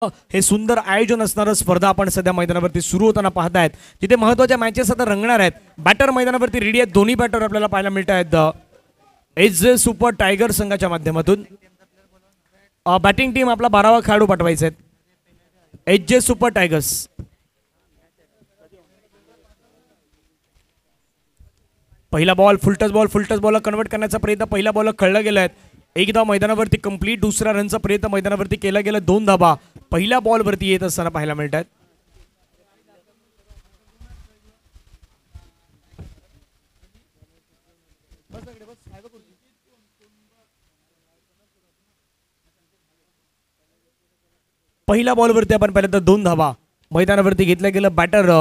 हे सुंदर आयोजन असणारं स्पर्धा आपण सध्या मैदानावरती सुरू होताना पाहतायत, जिथे महत्त्वाच्या मॅचेस आता रंगणार आहेत. बॅटर मैदानावरती रेडी आहेत, दोन्ही बॅटर आपल्याला पाहायला मिळत आहेत. एच सुपर टायगर संघाच्या माध्यमातून बॅटिंग टीम आपला 12वा खेळाडू पाठवायचा आहे. एच सुपर टायगर्स पहिला बॉल फुलटच बॉलला कन्वर्ट करण्याचा प्रयत्न पहिल्या बॉलला खेळला गेला आहे. एक धाव मैदानावरती कंप्लीट, दुसऱ्या रनचा प्रयत्न मैदानावरती केला गेला. 2 धाबा पहिल्या बॉलवरती येत असताना पाहायला मिळतात. पहिल्या बॉलवरती आपण पाहिलं तर 2 धाबा मैदानावरती घेतल्या गेलं. बॅटर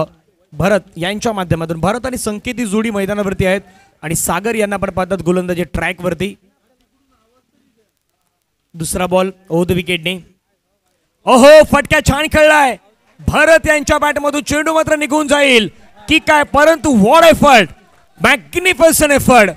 भरत यांच्या माध्यमातून भरत आणि संकेती जोडी मैदानावरती आहेत आणि सागर यांना आपण पाहतात गोलंदाजी ट्रॅक वरती. दुसरा बॉल ओव्हर द विकेटने. ओहो, फटका छान खेळलाय भरत यांच्या बॅटमधून. चेंडू मात्र निघून जाईल की काय, परंतु व्हॉट एफर्ट, मॅग्निफिसंट एफर्ट.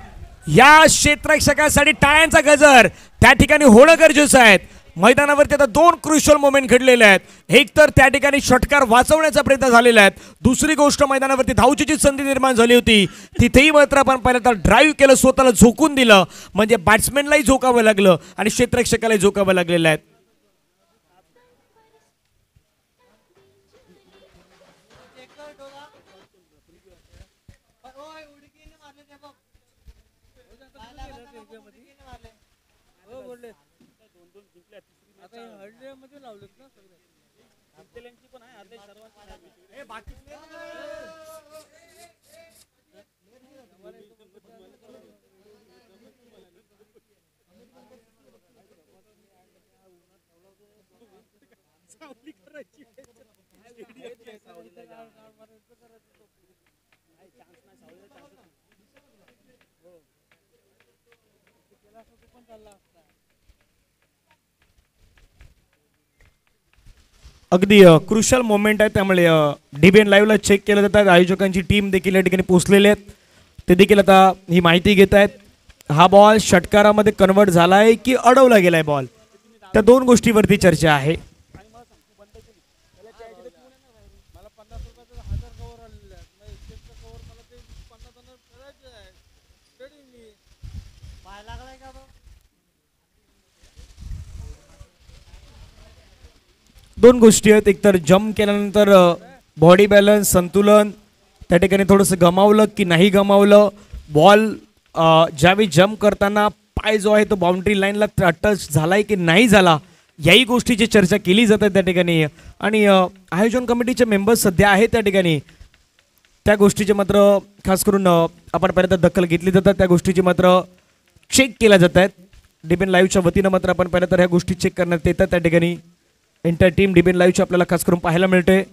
या क्षेत्ररक्षकासाठी टाळ्यांचा गजर त्या ठिकाणी होणं गरजेचं आहे. मैदानावरती आता 2 क्रुशियल मोमेंट घडलेले आहेत. एक तर त्या ठिकाणी षटकार वाचवण्याचा प्रयत्न झालेला आहे. दुसरी गोष्ट मैदानावरती धावचीची संधी निर्माण झाली होती, तिथेही मात्र आपण पाहिलं तर ड्राईव्ह केलं, स्वतःला झोकून दिलं. म्हणजे बॅट्समॅनलाही झोकावं लागलं आणि क्षेत्ररक्षकालाही झोकावं लागलेलं आहे. अगदी क्रुशियल मोमेंट आहे, त्यामुळे डीबीएन लाईव्हला चेक केलं जातात. आयोजकांची टीम देखील या ठिकाणी पोहोचलेली आहेत, ते देखील आता ही माहिती घेत आहेत. हा बॉल षटकारामध्ये कन्वर्ट झाला आहे की अडवला गेलाय बॉल, त्या 2 गोष्टीवरती चर्चा आहे. दोन गोष्टी आहेत, एक तर जम्प केल्यानंतर बॉडी बॅलन्स, संतुलन त्या ठिकाणी थोडंसं गमावलं की नाही गमावलं. बॉल ज्यावेळी जम्प करताना पाय जो आहे तो बाउंड्री लाईनला टच झालाय की नाही झाला, याही गोष्टीची चर्चा केली जाते त्या ठिकाणी. आणि आयोजन कमिटीचे मेंबर्स सध्या आहेत त्या ठिकाणी, त्या गोष्टीचे मात्र खास करून आपण पाहिलं तर दखल घेतली जातात, त्या गोष्टीची मात्र चेक केल्या जात आहेत. डीबीएन लाईव्हच्या वतीनं मात्र आपण पाहिलं तर ह्या गोष्टी चेक करण्यात येतात त्या ठिकाणी. एंटायर टीम डीबीएन लाईव्हची आपल्याला खास करून पाहायला मिळते.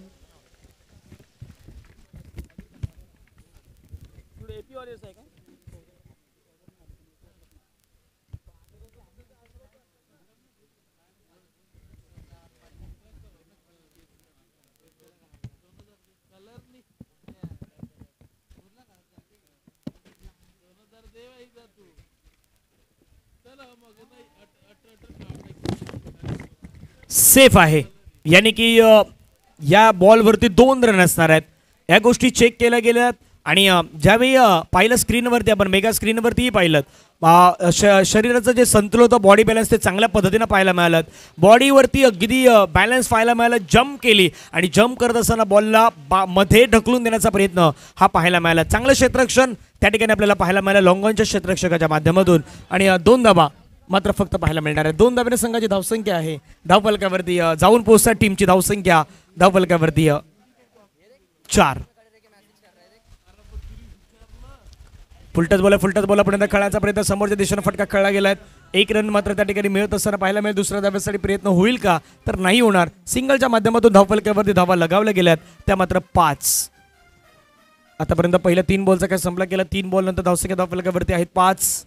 सेफ आहे, यानी की या बॉलवरती 2 रन असणार आहेत. या गोष्टी चेक केल्या गेल्यात. आणि ज्यावेळी पाहिलं स्क्रीनवरती, आपण मेगा स्क्रीनवरतीही पाहिलं, शरीराचं जे संतुलन होतं, बॉडी बॅलन्स, ते चांगल्या पद्धतीनं पाहायला मिळालं. बॉडीवरती अगदी बॅलन्स पाहायला मिळालं. जम्प केली आणि जम्प करत असताना बॉलला मध्ये ढकलून देण्याचा प्रयत्न हा पाहायला मिळाला. चांगलं क्षेत्ररक्षण त्या ठिकाणी आपल्याला पाहायला मिळालं लॉंगॉनच्या क्षेत्ररक्षकाच्या माध्यमातून. आणि 2 धाबा मात्र फक्त पाहायला मिळणार आहे. 2 धाब्याने संघाची धावसंख्या आहे. धावफलकावरती जाऊन पोहोचतात टीमची धावसंख्या धावफलकावरती 4. फुलटच बॉल पर्यंत खेळण्याचा प्रयत्न, समोरच्या दिशेने फटका खेळला गेलाय. 1 रन मात्र त्या ठिकाणी मिळत असताना पाहायला मिळेल. दुसऱ्या धाब्यासाठी प्रयत्न होईल का, तर नाही होणार. सिंगलच्या माध्यमातून धावफलकावरती धावा लगावल्या गेल्यात, त्या मात्र 5. आतापर्यंत पहिल्या 3 बॉलचा काय संपला गेला. 3 बॉल नंतर धावसंख्या धावफलकावरती आहेत 5.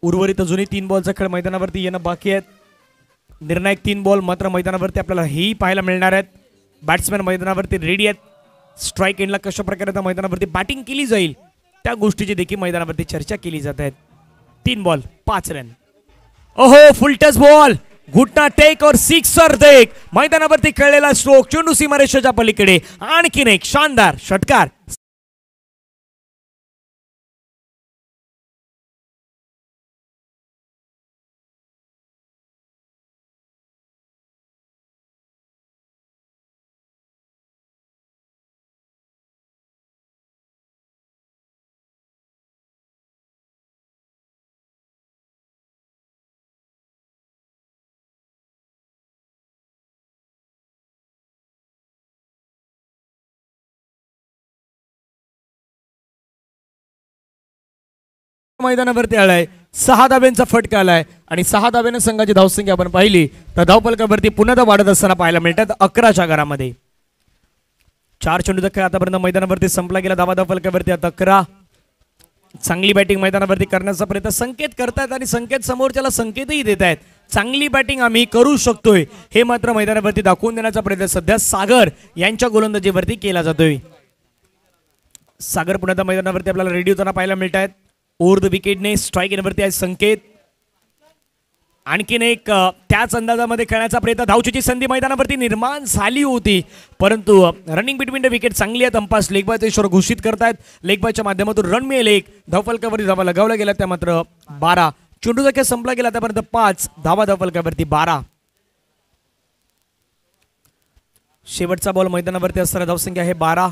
उर्वरित अजूनही 3 बॉलचा खेळ मैदानावरती येणं बाकी आहेत. निर्णायक 3 बॉल मात्र मैदानावरती आपल्याला हेही पाहायला मिळणार आहेत. बॅट्समॅन मैदानावरती रेडी आहेत. स्ट्राईक एंडला कशा प्रकारे त्या मैदानावरती बॅटिंग केली जाईल त्या गोष्टीची देखील मैदानावरती चर्चा केली जात आहेत. 3 बॉल 5 रन. ओहो, फुल टच बॉल घुटना टेक और सिक्सर देख मैदानावरती खेळलेला स्ट्रोक चेंडू सीमारेषेच्या पलीकडे आणखीन एक शानदार षटकार. मैदानावरती आलाय 6 धाब्यांचा फटका आलाय आणि 6 धाब्याने संघाची धावसंख्या आपण पाहिली तर धावफलकावरती पुन्हा वाढत असताना पाहायला मिळतात 11च्या घरामध्ये. 4 चेंडूचा खेळ आतापर्यंत मैदानावरती संपला गेला. धावफलकावरती आता 11. चांगली बॅटिंग मैदानावरती करण्याचा प्रयत्न संकेत करतायत आणि संकेत समोरच्याला संकेतही देत आहेत. चांगली बॅटिंग आम्ही करू शकतोय हे मात्र मैदानावरती दाखवून देण्याचा प्रयत्न सध्या सागर यांच्या गोलंदाजीवरती केला जातोय. सागर पुन्हा मैदानावरती आपल्याला रेडी होताना पाहायला मिळत आहेत. ओव्हर द विकेटने स्ट्राईक वरती आहे संकेत. आणखीन एक त्याच अंदाजामध्ये खेळण्याचा प्रयत्न. धावचीची संधी मैदानावरती निर्माण झाली होती परंतु रनिंग बिटवीन द विकेट चांगली आहे. अंपायर लेग बायचा इशारा घोषित करतायत. लेग बायच्या माध्यमातून रन मिळेल एक. धावफलकावरती धावा लगावल्या गेल्या त्या मात्र 12. चेंडूचा खेळ संपला गेला त्यापर्यंत 5 धावा. धावफलकावरती 12. शेवटचा बॉल मैदानावरती असताना धावसंख्या आहे 12.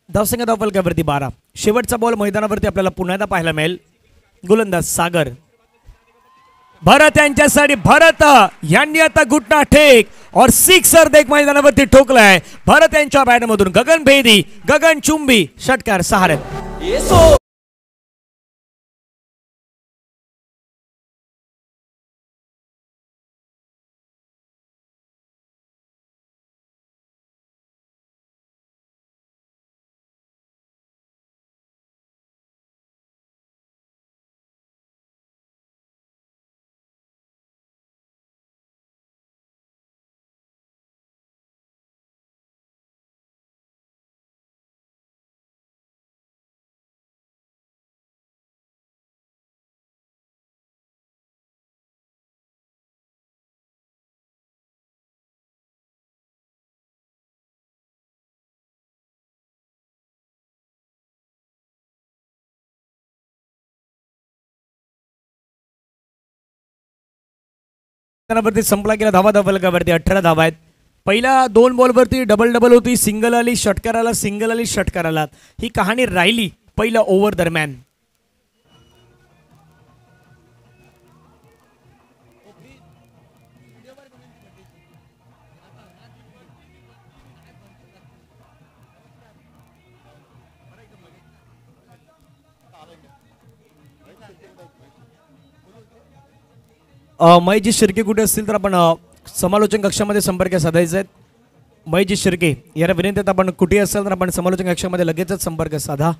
धावसंख्या धावफलकावरती 12. शेवटचा बॉल मैदानावरती आपल्याला पुन्हा एकदा पाहायला मिळेल. गोलंदाज सागर. भरत यांच्यासाठी भरत यांनी आता घुटना ठेक और सिक्सर देख मैदानावरती ठोकलाय. भरत यांच्या बॅटमधून गगनभेदी गगनचुंबी षटकार 6 रन. संपला गेला. धावा धावफलकावरती 18 धावा आहेत. पहिल्या 2 बॉलवरती डबल होती. सिंगल आली षटकार आला सिंगल आली षटकार आला. ही कहाणी राहिली पहिल्या ओव्हर दरम्यान. महेशजी शिर्के कुठे असतील तर आपण समालोचन कक्षामध्ये संपर्क साधायचा आहे. महेशजी शिर्के याला विनंती आपण कुठे असेल तर आपण समालोचन कक्षामध्ये लगेचच संपर्क साधा.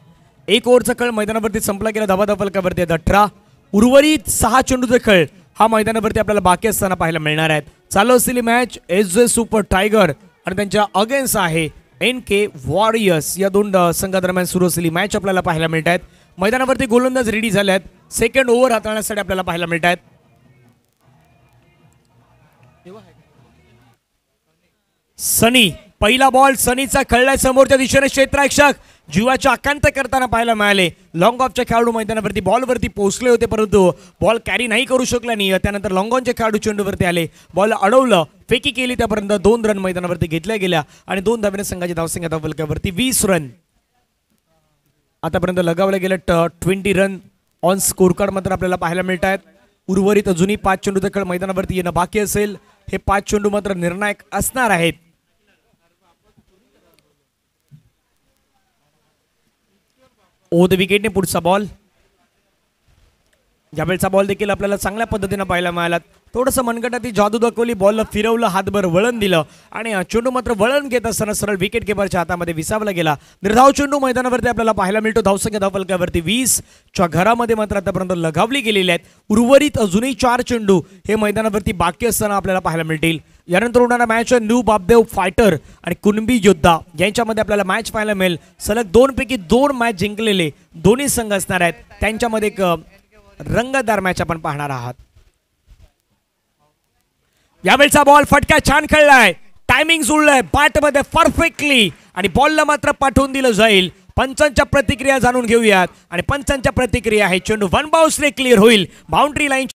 1 ओव्हरचा खेळ मैदानावरती संपला गेला. धावा धावफलकावरती 18. उर्वरित 6 चेंडूचा खेळ हा मैदानावरती आपल्याला बाकी असताना पाहायला मिळणार आहेत. चालू असलेली मॅच SJ सुपर टायगर आणि त्यांच्या अगेन्स्ट आहे NK वॉरियर्स. या 2 संघादरम्यान सुरू असलेली मॅच आपल्याला पाहायला मिळत आहेत. मैदानावरती गोलंदाज रेडी झाले आहेत. सेकंड ओव्हर हाताळण्यासाठी आपल्याला पाहायला मिळत आहेत. सनी पहिला बॉल सनीचा खेळलाय समोरच्या दिशेने क्षेत्ररक्षक जीवाच्या आकांत करताना पाहायला मिळाले. लॉंग ऑफच्या खेळाडू मैदानावरती बॉलवरती पोहोचले होते परंतु बॉल कॅरी नाही करू शकला नाही. त्यानंतर लॉंग ऑनचे खेळाडू चेंडूवरती आले. बॉल अडवलं फेकी केली त्यापर्यंत 2 रन मैदानावरती घेतल्या गेल्या आणि 2 धाब्याने संघाची धावसंख्या धावफलकावरती 20 रन. आतापर्यंत लगावले गेले 20 रन ऑन स्कोर कार्ड मात्र आपल्याला पाहायला मिळत आहेत. उर्वरित अजूनही 5 चेंडूचा खेळ मैदानावरती येणं बाकी असेल. हे 5 चेंडू मात्र निर्णायक असणार आहेत. ओव्हर द विकेटने पुढचा बॉल. यावेळचा बॉल देखील आपल्याला चांगल्या पद्धतीने पाहायला मिळाला. थोडंसं मनगटाची जादू दाखवली. बॉलला फिरवलं हातभर वळण दिलं आणि चेंडू मात्र वळण घेत असताना सरळ विकेट किपरच्या हातामध्ये विसावला गेला. निर्धाव चेंडू मैदानावरती आपल्याला पाहायला मिळतो. धावसंख्या धावफलकावरती 20 च्या घरामध्ये मात्र आतापर्यंत लगावली गेलेली आहेत. उर्वरित अजूनही 4 चेंडू हे मैदानावरती बाकी असताना आपल्याला पाहायला मिळतील. यानंतर होणारा मॅच आहे न्यू बापदेव फायटर आणि कुणबी योद्धा यांच्यामध्ये आपल्याला मॅच पाहायला मिळेल. सलग 2 पैकी 2 मॅच जिंकलेले दोन्ही संघ असणार आहेत. त्यांच्यामध्ये एक रंगतदार मॅच आपण पाहणार आहात. यावेळचा बॉल फटका छान खेळलाय, टायमिंग जुळलंय बॅटमध्ये परफेक्टली आणि बॉलला मात्र पाठवून दिलं जाईल. पंचांच्या प्रतिक्रिया जाणून घेऊयात आणि पंचांच्या प्रतिक्रिया आहे चेंडू 1 बाउन्सने क्लिअर होईल बाउंड्री लाईन.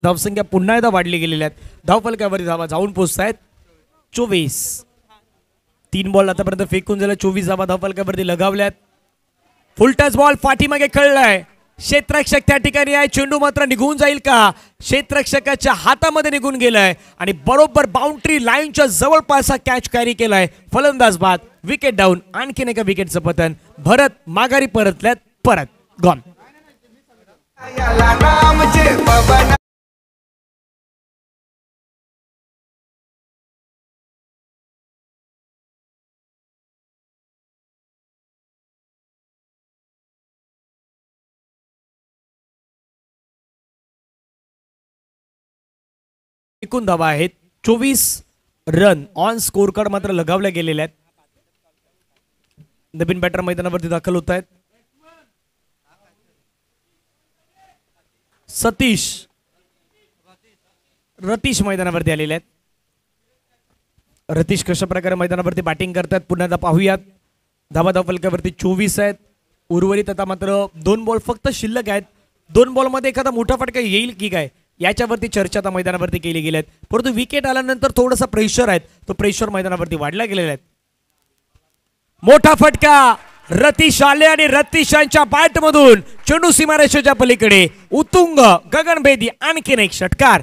धावसंख्या पुन्हा एकदा वाढली गेलेल्या आहेत. धावफलकावरती धावा जाऊन पोहोचत आहेत 24. 3 बॉल आतापर्यंत फेकून झाला, 24 धावा धावफलकावरती लगावल्यात. फुल टच बॉल पाठीमागे खेळलाय, क्षेत्ररक्षक त्या ठिकाणी आहे. चेंडू मात्र निघून जाईल का, क्षेत्ररक्षकाच्या हातामध्ये निघून गेलाय आणि बरोबर बाउंड्री लाईनच्या जवळपास कॅच कॅरी केलाय. फलंदाज बाद, विकेट डाऊन. आणखीन एका विकेटचं पतन. भरत माघारी परतल्यात, परत गॉन. एकूण धावा आहेत 24 रन ऑन स्कोर कार्ड मात्र लगावल्या गेलेल्या आहेत. नवीन बॅटर मैदानावरती दाखल होत आहेत. रतीश मैदानावरती आलेले आहेत. रतीश कशा प्रकारे मैदानावरती बॅटिंग करतात पुन्हा एकदा पाहूयात. धावा धावफलकावरती 24 आहेत. उर्वरित आता मात्र 2 बॉल फक्त शिल्लक आहेत. 2 बॉल मध्ये एखादा मोठा फटका येईल की काय याच्यावरती चर्चा आता मैदानावरती केली गेली आहेत. परंतु विकेट आल्यानंतर थोडासा प्रेशर आहे, तो प्रेशर मैदानावरती वाढला गेलेला आहे. मोठा फटका रतीश आले आणि रतीशांच्या बॅट मधून चेंडू सीमारेषेच्या पलीकडे उतुंग गगनभेदी आणखीन एक षटकार.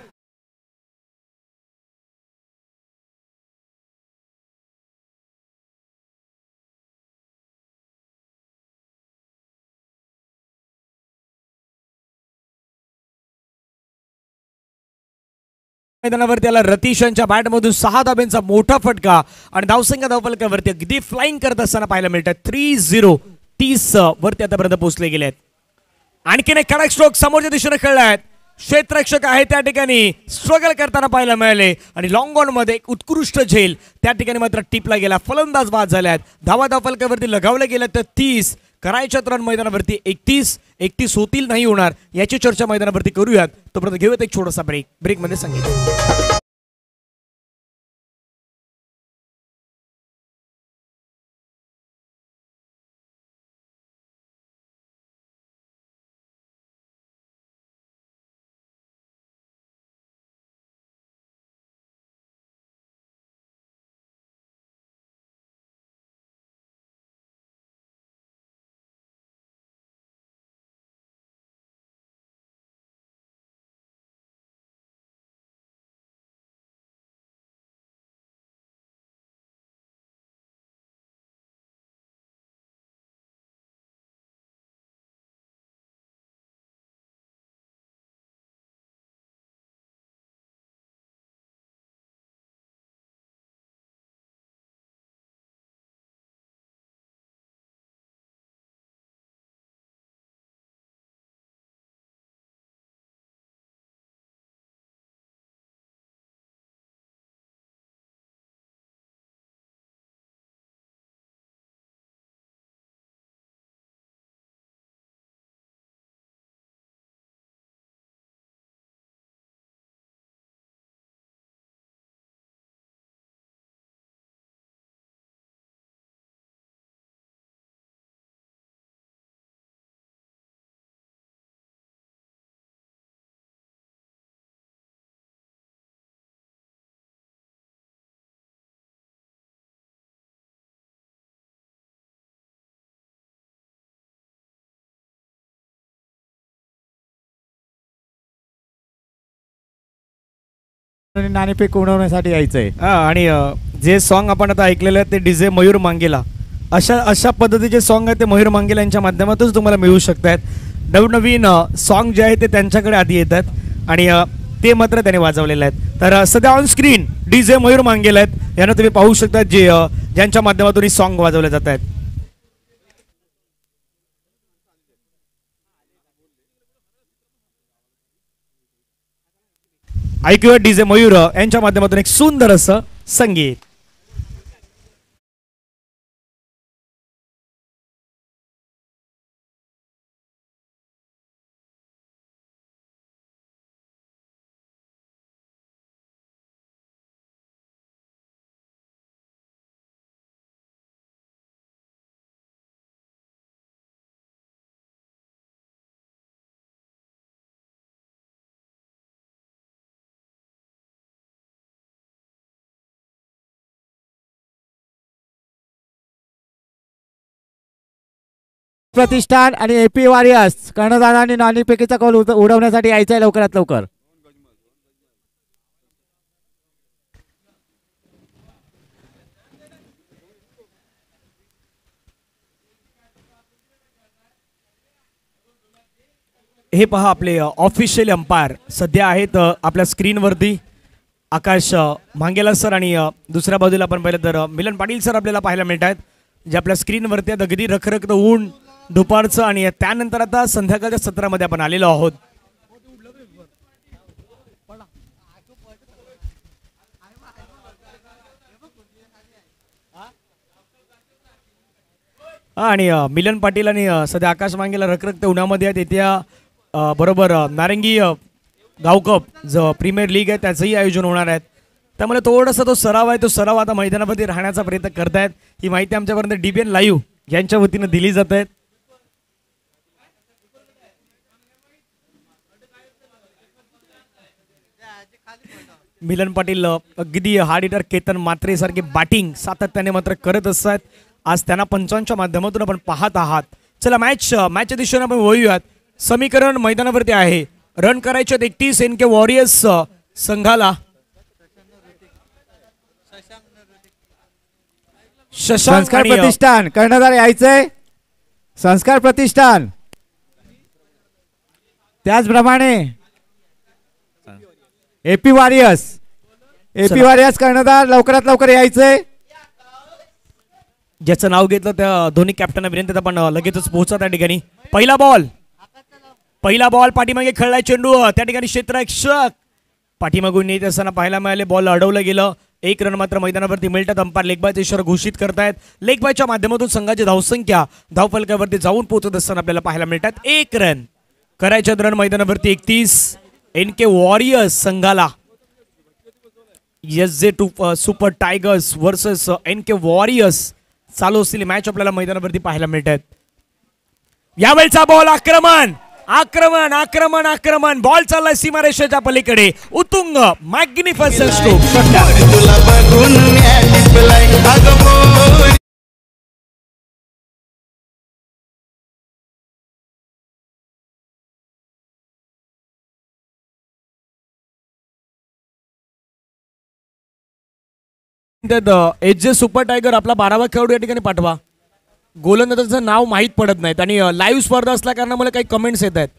मैदानावरती आला रतीशांच्या बॅटमधून 6 धाब्यांचा मोठा फटका आणि धावसंख्या धावफलकावरती अगदी फ्लाइंग करत असताना पाहायला मिळतात. 3-0 30 वरती आतापर्यंत पोहोचले गेले आहेत. आणखीन एक कडक स्ट्रोक समोरच्या दिशेने खेळलाय. क्षेत्ररक्षक आहे त्या ठिकाणी स्ट्रगल करताना पाहायला मिळाले आणि लॉंग ऑन मध्ये एक उत्कृष्ट झेल त्या ठिकाणी मात्र टिपला गेला. फलंदाज बाद झाल्यात. धावा धावफलकावरती लगावल्या गेल्या तर 30 करायच्या रन मैदानावरती 31 होतील नाही होणार याची चर्चा मैदानावरती करूयात. तोपर्यंत घेऊयात एक छोटासा ब्रेक मध्ये सांगितलं. नाणेफेक उडवण्यासाठी यायचंय. आणि जे सॉन्ग आपण आता ऐकलेलं आहे ते डीजे मयूर मांगेला अशा पद्धतीचे सॉन्ग आहेत ते मयूर मांगेला यांच्या माध्यमातून तुम्हाला मिळू शकतात. नवनवीन सॉन्ग जे आहे ते त्यांच्याकडे आधी येतात आणि ते मात्र त्याने वाजवलेले आहेत. तर सध्या ऑन स्क्रीन DJ मयूर मांगेल आहेत. यांना तुम्ही पाहू शकता जे ज्यांच्या माध्यमातून ही सॉन्ग वाजवले जात आहेत. ऐकूया DJ मयूर यांच्या माध्यमातून एक सुंदर असं संगीत. प्रतिष्ठान आणि AP वॉरियर्स कर्णधार आणि नाणेफेकीचा कौल उडवण्यासाठी यायचं आहे लवकरात लवकर. हे पहा आपले ऑफिशियल अंपायर सध्या आहेत आपल्या स्क्रीनवरती. आकाश मांगेला सर आणि दुसऱ्या बाजूला आपण पाहिलं तर मिलन पाटील सर आपल्याला पाहायला मिळत आहेत, जे आपल्या स्क्रीनवरती आहेत. अगदी रखरखत ऊन दुपारचं आणि त्यानंतर आता संध्याकाळच्या सत्रामध्ये आपण आलेलो आहोत. आणि मिलन पाटील आणि सध्या आकाश मांगेला रखरखत उन्हामध्ये आहेत. येत्या बरोबर नारंगी गावकप जो प्रीमियर लीग आहे त्याचंही आयोजन होणार आहे. त्यामुळे थोडासा तो सराव आहे, तो सराव आता मैदानावरती राहण्याचा प्रयत्न करतायत. ही माहिती आमच्यापर्यंत DBN लाईव्ह यांच्या वतीनं दिली जात आहे. मिलन पाटील अगदी हार्ड हिटर केतन मात्रे सारखे बॅटिंग सातत्याने मात्र करत असतात. आज त्यांना पंचांच्या माध्यमातून आपण पाहत आहात. चला मॅचच्या दिशेने आपण वळूयात. समीकरण मैदानावरती आहे. रन करायचे 31 NK वॉरियर्स संघाला. संस्कार प्रतिष्ठान कर्णधार यायचंय. संस्कार प्रतिष्ठान त्याचप्रमाणे AP वॉरियर्स कर्णधार लवकरात लवकर यायचंय. ज्याचं नाव घेतलं त्या दोन्ही कॅप्टनना विनंती आपण लगेचच पोहोचा त्या ठिकाणी. पहिला बॉल पाठीमागे खेळलाय चेंडू त्या ठिकाणी क्षेत्ररक्षक पाठीमागून येत असताना पाहायला मिळाले. बॉल अडवलं गेलं. 1 रन मात्र मैदानावरती मिळतात. अंपायर लेगबायचा इशारा घोषित करतायत. लेगबायच्या माध्यमातून संघाची धावसंख्या धावफलकावरती जाऊन पोहोचत असताना आपल्याला पाहायला मिळतात. 1 रन करायच्या रन मैदानावरती 31 NK वॉरियर्स संघाला. SJ2 super tigers versus NK warriors चालू असलेली मॅच आपल्याला मैदानावरती पाहायला मिळतात. यावेळचा बॉल आक्रमण बॉल चाललाय सीमारेषेच्या पलीकडे. उत्तुंग magnificent stroke. SJ super tiger आपला 12वा खेळाडू या ठिकाणी पाठवा. गोलंदाजाचं नाव माहीत पडत नाहीत आणि लाईव्ह स्पर्धा असल्या कारणामुळे काही कमेंट्स येत आहेत.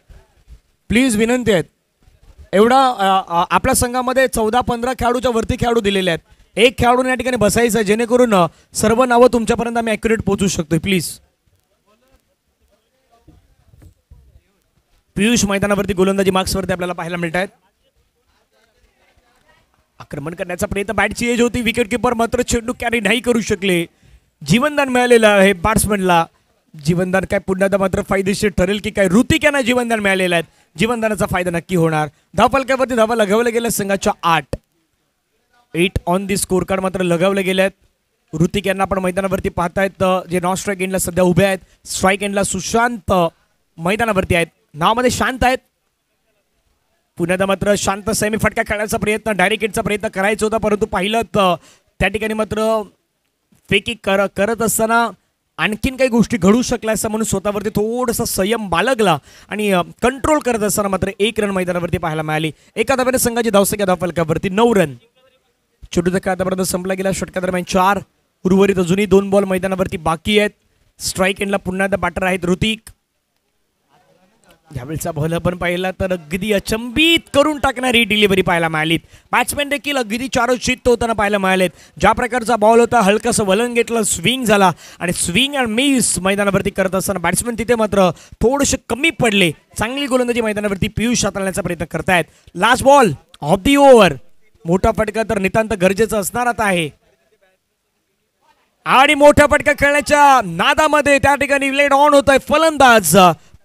प्लीज विनंती आहेत. एवढा आपल्या संघामध्ये 14-15 खेळाडूच्या वरती खेळाडू दिलेले आहेत. एक खेळाडूने या ठिकाणी बसायचं जेणेकरून सर्व नावं तुमच्यापर्यंत आम्ही ॲक्युरेट पोहोचू शकतो. प्लीज. पियुष मैदानावरती गोलंदाजी मार्क्सवरती आपल्याला पाहायला मिळत आहेत. आक्रमण करण्याचा प्रयत्न बॅटची एज होती. विकेट किपर मात्र चेंडू कॅरी नाही करू शकले. जीवनदान मिळालेलं आहे बॅट्समनला. जीवनदान काय पुन्हा मात्र फायदेशीर ठरेल की काय? ऋतिक यांना जीवनदान मिळालेलं आहे. जीवनदानाचा फायदा नक्की होणार. धावफलकावरती धावा लगावल्या गेल्या संघाच्या 8 ऑन दी स्कोर कार्ड मात्र लगावले गेले आहेत. ऋतिक यांना आपण मैदानावरती पाहतायत जे नॉन स्ट्राईक एंडला सध्या उभे आहेत. स्ट्राईक एंडला सुशांत मैदानावरती आहेत. नावामध्ये शांत आहेत. पुन्हा मात्र शांत सेमी फटका खेळण्याचा प्रयत्न डायरेक्ट हिटचा प्रयत्न करायचा होता, परंतु पाहिलं त्या ठिकाणी मात्र फेकी करत असताना आणखीन काही गोष्टी घडू शकल्या असं म्हणून स्वतःवरती थोडासा संयम बाळगला आणि कंट्रोल करत असताना मात्र 1 रन मैदानावरती पाहायला मिळाली. एका धाब्याने संघाची धावसंख्या धावफलकावरती 9 रन. चेंडूचा खेळ आतापर्यंत संपला गेला. षटकादरम्यान 4 उर्वरित अजूनही 2 बॉल मैदानावरती बाकी आहेत. स्ट्राईक एंडला पुन्हा एकदा बॅटर आहेत ऋतिक. यावेळचा बॉल आपण पाहिला तर अगदी अचंबित करून टाकणारी डिलिव्हरी पाहायला मिळाली. बॅट्समॅन देखील अगदी चारोचित्त होताना पाहायला मिळालेत. ज्या प्रकारचा बॉल होता हलकंसं वलन घेतलं, स्विंग झाला आणि स्विंग अँड मिस मैदानावरती करत असताना बॅट्समॅन तिथे मात्र थोडेसे कमी पडले. चांगली गोलंदाजी मैदानावरती पियुष हाताळण्याचा प्रयत्न करतायत. Last ball of the over. मोठा फटका तर नितांत गरजेचं असणार आता आहे आणि मोठा फटका खेळण्याच्या नादामध्ये त्या ठिकाणी लेट ऑन होत आहे फलंदाज.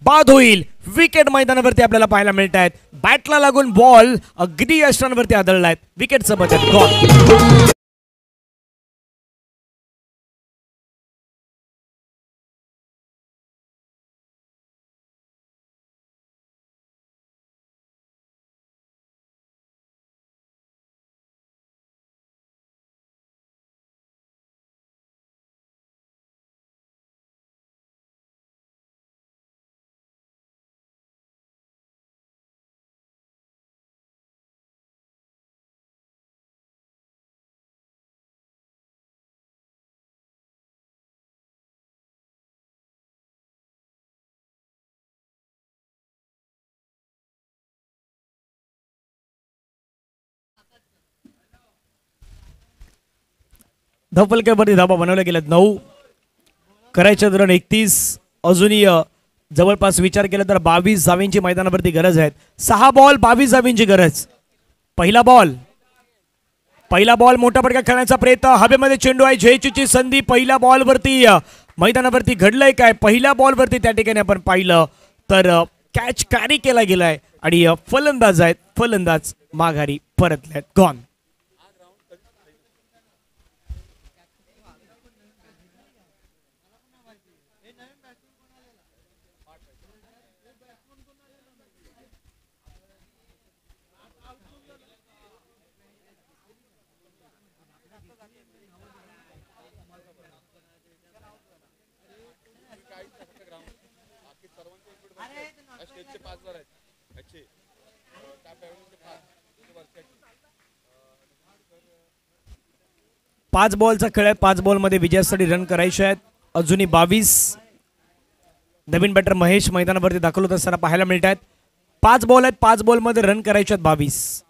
बाद होईल. विकेट मैदानावरती आपल्याला पाहायला मिळत आहेत. बॅटला लागून बॉल अगदी यष्टांवरती आदळलाय. विकेटचं बचत गॉल. धपलक्यावरती धाबा बनवल्या गेल्यात. 9 करायच्या दरम्यान 31. अजूनही जवळपास विचार केला तर 22 धावींची मैदानावरती गरज आहे. 6 बॉल 22 धावींची गरज. पहिला बॉल मोठा फटका खेळण्याचा प्रयत्न. हवेमध्ये चेंडू आहे. झेचूची संधी. पहिल्या बॉलवरती मैदानावरती घडलंय काय? पहिल्या बॉलवरती त्या ठिकाणी आपण पाहिलं तर कॅच कॅरी केला गेलाय आणि फलंदाज माघारी परतलेत. गॉन. पाच बॉलचा खेळ आहे. 5 बॉलमध्ये विजयासाठी रन करायचे आहेत. अजूनही 22. नवीन बॅटर महेश मैदानावरती दाखल होत असताना पाहायला मिळत आहेत. 5 बॉल आहेत. 5 बॉलमध्ये रन करायचे आहेत 22.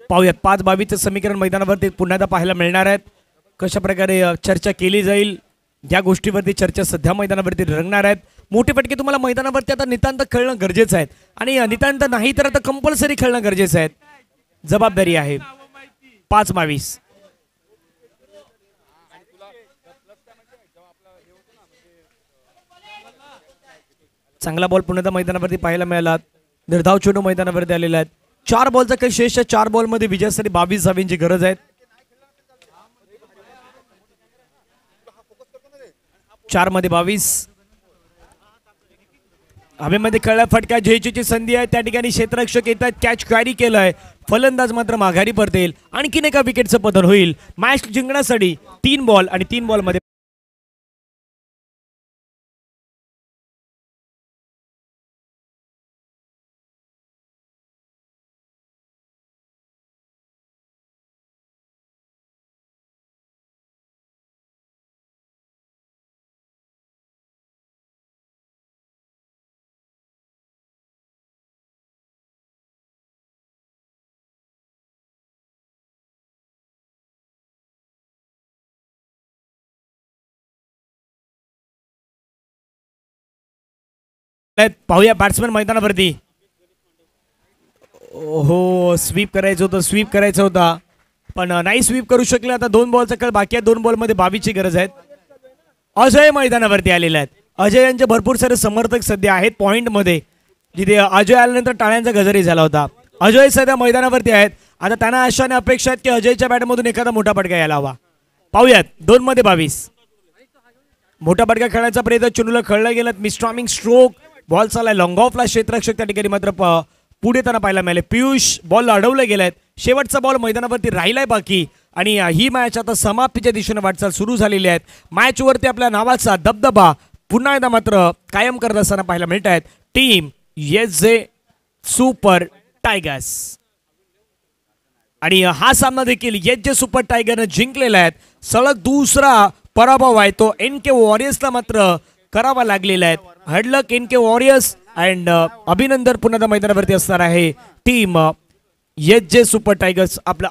पाहूयात 5-22चं समीकरण मैदानावरती पुन्हा एकदा पाहायला मिळणार आहेत. कशा प्रकारे चर्चा केली जाईल या गोष्टीवरती चर्चा सध्या मैदानावरती रंगणार आहेत. मोठे फटके तुम्हाला मैदानावरती आता नितांत खेळणं गरजेचं आहे आणि नितांत नाही तर आता कंपल्सरी खेळणं गरजेचं आहे. जबाबदारी आहे. 5-22. चांगला बॉल पुन्हा मैदानावरती पाहायला मिळाला. निर्धाव चेंडू मैदानावरती आलेला आहे. 4 बॉलचा काही शेष आहे. 4 बॉलमध्ये विजयासाठी 22 धावींची गरज आहे. 4 मध्ये 22. हवेमध्ये खेळला फटका. झेचूची संधी आहे. त्या ठिकाणी क्षेत्ररक्षक येतात. कॅच कॅरी केलाय. फलंदाज मात्र माघारी परतेल. आणखीन एका विकेटचं पतन होईल. मॅच जिंकण्यासाठी 3 बॉल आणि 3 बॉलमध्ये पाहूया बॅट्समॅन मैदानावरती. हो स्वीप करायचं होता पण नाही स्वीप करू शकले. आता 2 बॉलचा खेळ बाकी आहे. 2 बॉलमध्ये 22ची गरज आहे. अजय मैदानावरती आलेले आहेत. अजय यांचे भरपूर सारे समर्थक सध्या आहेत पॉइंटमध्ये, जिथे अजय आल्यानंतर टाळ्यांचा गजरही झाला होता. अजय सध्या मैदानावरती आहेत. आता त्यांना आशाने अपेक्षा आहेत की अजयच्या बॅटमधून एखादा मोठा फटका यायला हवा. पाहूयात. 2 मध्ये 22. मोठा फटका खेळण्याचा प्रयत्न चेंडूला खेळला गेला. मिस्ट्रॉमिंग स्ट्रोक. बॉल चाललाय लॉंग ऑफला. क्षेत्ररक्षक त्या ठिकाणी मात्र पुढे त्यांना पाहायला मिळाले. पियुष बॉल अडवले गेलेत. शेवटचा बॉल मैदानावरती राहिलाय बाकी आणि ही मॅच आता समाप्तीच्या दिशेने वाटचाल सुरू झालेली आहे. मॅचवरती आपल्या नावाचा दबदबा पुन्हा एकदा मात्र कायम करत असताना पाहायला मिळत आहेत टीम एसजे सुपर टायगर्स. आणि हा सामना देखील एसजे सुपर टायगरने जिंकलेला आहे. सलग दुसरा पराभव आहे तो एनके वॉरियर्सला मात्र करावा लागलेला आहे. हडलक एन के वॉरियर्स अँड अभिनंदन पुन्हा मैदानावरती असणार आहे team H J super tigers. आपला